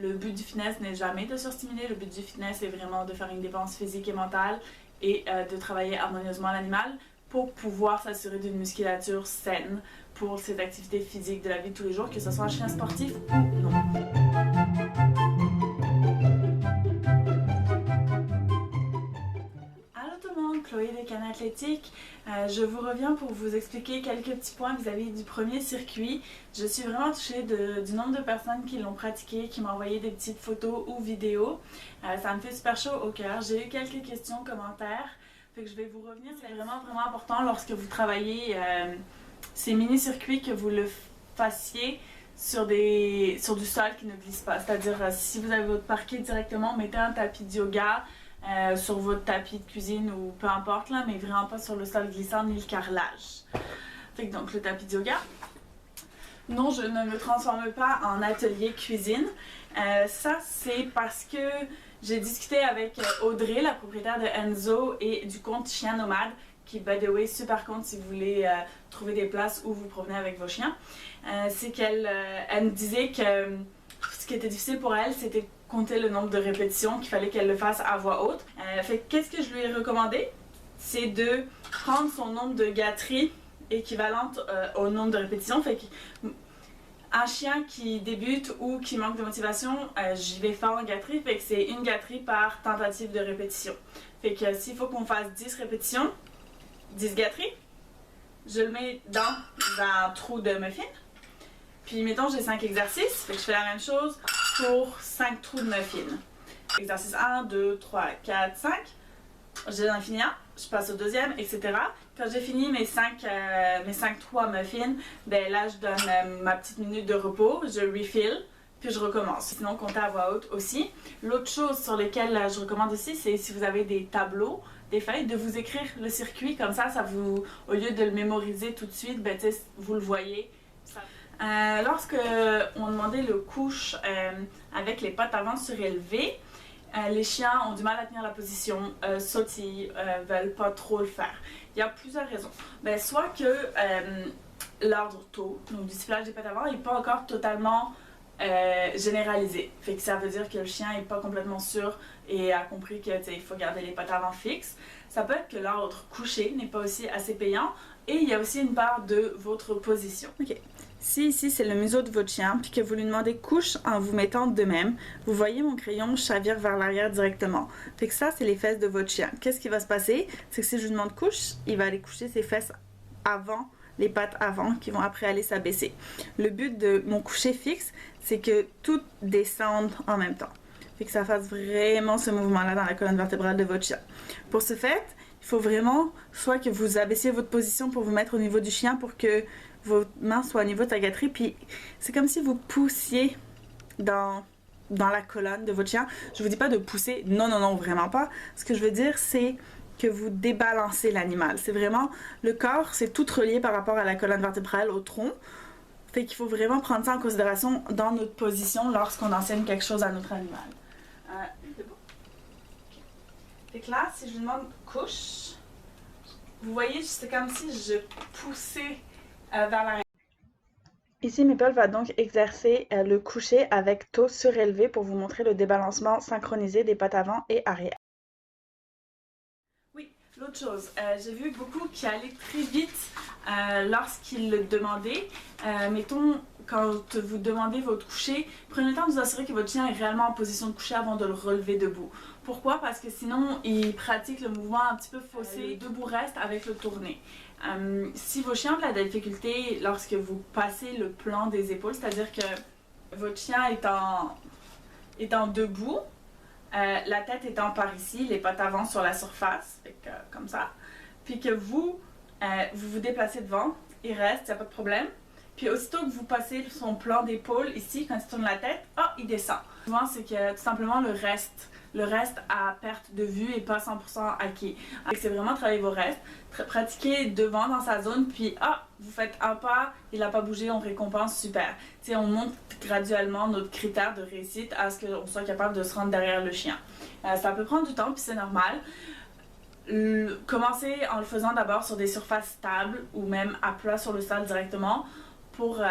Le but du fitness n'est jamais de surstimuler, le but du fitness est vraiment de faire une dépense physique et mentale et de travailler harmonieusement l'animal pour pouvoir s'assurer d'une musculature saine pour cette activité physique de la vie de tous les jours, que ce soit un chien sportif ou non. Allô tout le monde, Chloé de Cannes Athlétique. Je vous reviens pour vous expliquer quelques petits points vis-à-vis du premier circuit. Je suis vraiment touchée du nombre de personnes qui l'ont pratiqué, qui m'ont envoyé des petites photos ou vidéos. Ça me fait super chaud au cœur. J'ai eu quelques questions, commentaires. Fait que je vais vous revenir. C'est vraiment important lorsque vous travaillez ces mini-circuits que vous le fassiez sur du sol qui ne glisse pas. C'est-à-dire si vous avez votre parquet directement, mettez un tapis de yoga sur votre tapis de cuisine ou peu importe là, mais vraiment pas sur le sol glissant ni le carrelage. Fait que donc le tapis de yoga. Non, je ne me transforme pas en atelier cuisine. Ça c'est parce que j'ai discuté avec Audrey, la propriétaire de Enzo et du compte Chien Nomade, qui by the way super compte si vous voulez trouver des places où vous promenez avec vos chiens. C'est qu'elle me disait que ce qui était difficile pour elle, c'était compter le nombre de répétitions, qu'il fallait qu'elle le fasse à voix haute. Fait qu'est-ce que je lui ai recommandé? C'est de prendre son nombre de gâteries équivalente au nombre de répétitions. Fait un chien qui débute ou qui manque de motivation, j'y vais faire en gâterie, fait que c'est une gâterie par tentative de répétition. Fait que s'il faut qu'on fasse 10 répétitions, 10 gâteries, je le mets dans un trou de muffin. Puis mettons j'ai 5 exercices, fait que je fais la même chose pour 5 trous de muffin. Exercice 1, 2, 3, 4, 5. J'ai en fini un, je passe au deuxième, etc. Quand j'ai fini mes 5 trous à muffins, ben là je donne ma petite minute de repos, je refill, puis je recommence. Sinon comptez à voix haute aussi. L'autre chose sur laquelle je recommande aussi, c'est si vous avez des tableaux, des feuilles, de vous écrire le circuit, comme ça vous, au lieu de le mémoriser tout de suite, ben vous le voyez. Lorsque on demandait le couche avec les pattes avant surélevées, les chiens ont du mal à tenir la position, sautillent, veulent pas trop le faire. Il y a plusieurs raisons. Ben, soit que l'ordre taux, donc du sifflage des pattes avant, n'est pas encore totalement généralisé. Fait que ça veut dire que le chien n'est pas complètement sûr et a compris qu'il faut garder les pattes avant fixes. Ça peut être que l'ordre couché n'est pas aussi assez payant et il y a aussi une part de votre position. Ok. Si ici c'est le museau de votre chien, puis que vous lui demandez couche en vous mettant de même, vous voyez mon crayon chavire vers l'arrière directement. Fait que ça, c'est les fesses de votre chien. Qu'est-ce qui va se passer? C'est que si je lui demande couche, il va aller coucher ses fesses avant, les pattes avant, qui vont après aller s'abaisser. Le but de mon coucher fixe, c'est que tout descende en même temps. Fait que ça fasse vraiment ce mouvement-là dans la colonne vertébrale de votre chien. Pour ce fait, il faut vraiment soit que vous abaissiez votre position pour vous mettre au niveau du chien pour que votre main soit au niveau de sa gâterie, puis c'est comme si vous poussiez dans la colonne de votre chien. Je vous dis pas de pousser, non, vraiment pas. Ce que je veux dire, c'est que vous débalancez l'animal. C'est vraiment, le corps, c'est tout relié par rapport à la colonne vertébrale, au tronc. Fait qu'il faut vraiment prendre ça en considération dans notre position lorsqu'on enseigne quelque chose à notre animal. C'est bon? Okay. Fait que là, si je lui demande couche, vous voyez, c'est comme si je poussais vers l'arrière. Ici, Maple va donc exercer le coucher avec dos surélevé pour vous montrer le débalancement synchronisé des pattes avant et arrière. Oui, l'autre chose, j'ai vu beaucoup qui allaient très vite lorsqu'ils le demandaient. Mettons, quand vous demandez votre coucher, prenez le temps de vous assurer que votre chien est réellement en position de coucher avant de le relever debout. Pourquoi? Parce que sinon, il pratique le mouvement un petit peu faussé, debout reste avec le tourné. Si vos chiens ont de la difficulté lorsque vous passez le plan des épaules, c'est-à-dire que votre chien étant debout, la tête étant par ici, les pattes avant sur la surface, comme ça, puis que vous vous déplacez devant, il reste, il n'y a pas de problème. Puis aussitôt que vous passez son plan d'épaule ici, quand il tourne la tête, il descend. Souvent, c'est que tout simplement le reste à perte de vue et pas 100% acquis. C'est vraiment travailler vos restes, pratiquer devant dans sa zone, puis vous faites un pas, il n'a pas bougé, on récompense, super. T'sais, on monte graduellement notre critère de réussite à ce qu'on soit capable de se rendre derrière le chien. Ça peut prendre du temps, puis c'est normal. Commencez en le faisant d'abord sur des surfaces stables ou même à plat sur le sol directement pour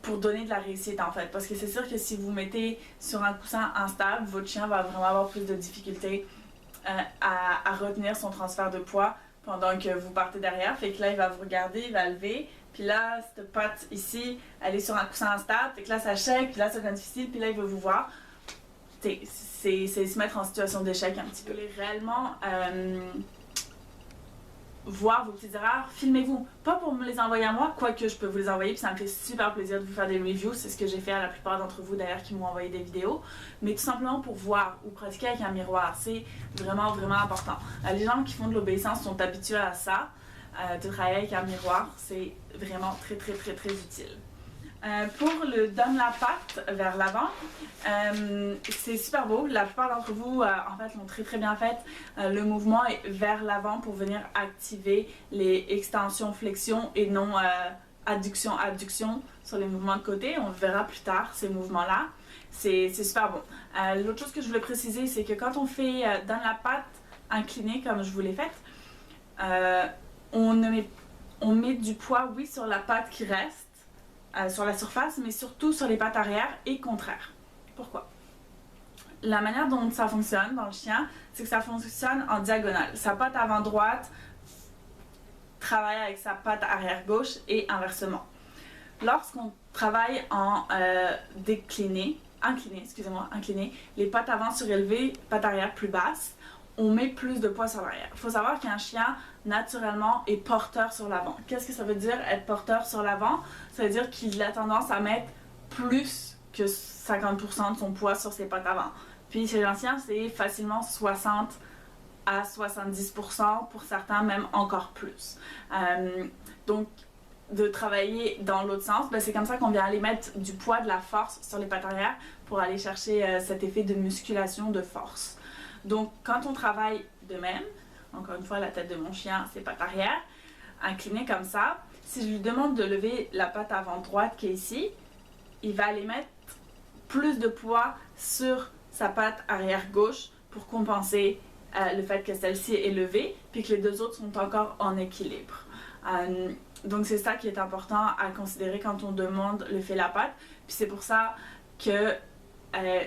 pour donner de la réussite en fait. Parce que c'est sûr que si vous mettez sur un coussin instable, votre chien va vraiment avoir plus de difficultés à retenir son transfert de poids pendant que vous partez derrière. Fait que là, il va vous regarder, il va lever. Puis là, cette patte ici, elle est sur un coussin instable. Fait que là, ça shake, puis là, ça devient difficile. Puis là, il va vous voir. C'est se mettre en situation d'échec un petit peu. Vous voulez réellement voir vos petites erreurs, filmez-vous. Pas pour me les envoyer à moi, quoique je peux vous les envoyer, puis ça me fait super plaisir de vous faire des reviews. C'est ce que j'ai fait à la plupart d'entre vous d'ailleurs qui m'ont envoyé des vidéos. Mais tout simplement pour voir ou pratiquer avec un miroir, c'est vraiment important. Les gens qui font de l'obéissance sont habitués à ça, de travailler avec un miroir. C'est vraiment très utile. Pour le donne la patte vers l'avant, c'est super beau. La plupart d'entre vous en fait l'ont très bien fait. Le mouvement est vers l'avant pour venir activer les extensions flexions et non adduction sur les mouvements de côté. On le verra plus tard ces mouvements là. C'est super bon. L'autre chose que je voulais préciser, c'est que quand on fait donne la patte inclinée comme je vous l'ai faite, on met du poids oui sur la patte qui reste sur la surface, mais surtout sur les pattes arrière et contraire. Pourquoi? La manière dont ça fonctionne dans le chien, c'est que ça fonctionne en diagonale. Sa patte avant droite travaille avec sa patte arrière gauche et inversement. Lorsqu'on travaille en incliné, les pattes avant surélevées, pattes arrière plus basses, on met plus de poids sur l'arrière. Il faut savoir qu'un chien, naturellement, est porteur sur l'avant. Qu'est-ce que ça veut dire être porteur sur l'avant? Ça veut dire qu'il a tendance à mettre plus que 50% de son poids sur ses pattes avant. Puis chez l'ancien, c'est facilement 60 à 70%, pour certains même encore plus. Donc, de travailler dans l'autre sens, ben c'est comme ça qu'on vient aller mettre du poids, de la force sur les pattes arrière pour aller chercher cet effet de musculation, de force. Donc, quand on travaille de même, encore une fois, la tête de mon chien, c'est pattes arrière, incliné comme ça, si je lui demande de lever la patte avant droite qui est ici, il va aller mettre plus de poids sur sa patte arrière gauche pour compenser le fait que celle-ci est levée, puis que les deux autres sont encore en équilibre. Donc c'est ça qui est important à considérer quand on demande le fait la patte. Puis c'est pour ça que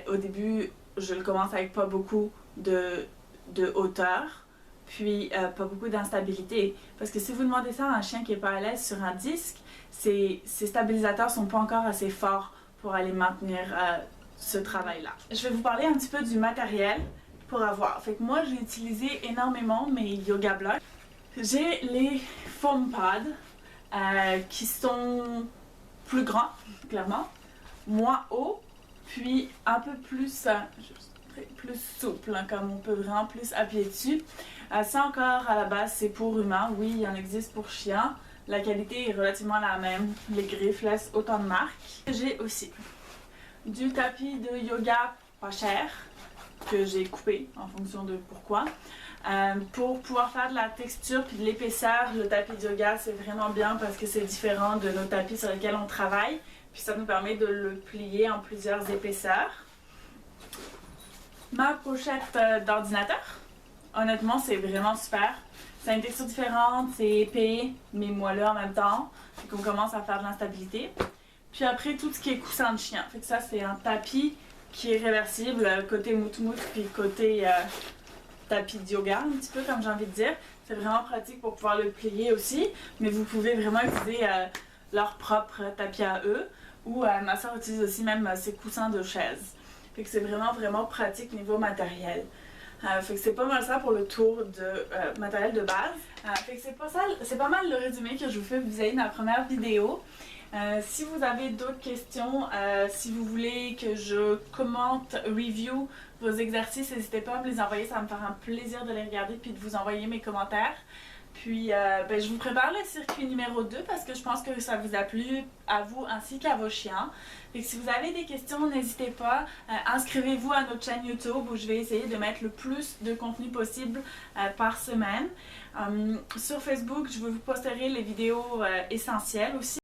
au début, je le commence avec pas beaucoup de hauteur, puis pas beaucoup d'instabilité. Parce que si vous demandez ça à un chien qui n'est pas à l'aise sur un disque, ses stabilisateurs sont pas encore assez forts pour aller maintenir ce travail-là. Je vais vous parler un petit peu du matériel pour avoir. Fait que moi, j'ai utilisé énormément mes yoga blocks. J'ai les foam pads qui sont plus grands, clairement, moins hauts, puis un peu plus souple, hein, comme on peut vraiment plus appuyer dessus. Ça encore, à la base, c'est pour humains. Oui, il en existe pour chiens. La qualité est relativement la même. Les griffes laissent autant de marques. J'ai aussi du tapis de yoga pas cher, que j'ai coupé en fonction de pourquoi. Pour pouvoir faire de la texture puis de l'épaisseur, le tapis de yoga c'est vraiment bien parce que c'est différent de nos tapis sur lesquels on travaille. Puis ça nous permet de le plier en plusieurs épaisseurs. Ma pochette d'ordinateur, honnêtement c'est vraiment super. C'est une texture différente, c'est épais mais moelleux en même temps. Fait qu'on commence à faire de l'instabilité. Puis après tout ce qui est coussin de chien. Fait que ça c'est un tapis qui est réversible, côté mout-mout puis côté tapis de yoga, un petit peu comme j'ai envie de dire. C'est vraiment pratique pour pouvoir le plier aussi, mais vous pouvez vraiment utiliser leur propre tapis à eux, ou ma soeur utilise aussi même ses coussins de chaise. Fait que c'est vraiment pratique niveau matériel. Fait que c'est pas mal ça pour le tour de matériel de base. Fait que c'est pas mal le résumé que je vous fais vis-à-vis de ma première vidéo. Si vous avez d'autres questions, si vous voulez que je commente, review vos exercices, n'hésitez pas à me les envoyer, ça va me faire un plaisir de les regarder puis de vous envoyer mes commentaires. Puis je vous prépare le circuit numéro 2 parce que je pense que ça vous a plu à vous ainsi qu'à vos chiens. Et si vous avez des questions, n'hésitez pas, inscrivez-vous à notre chaîne YouTube où je vais essayer de mettre le plus de contenu possible par semaine. Sur Facebook, je vous posterai les vidéos essentielles aussi.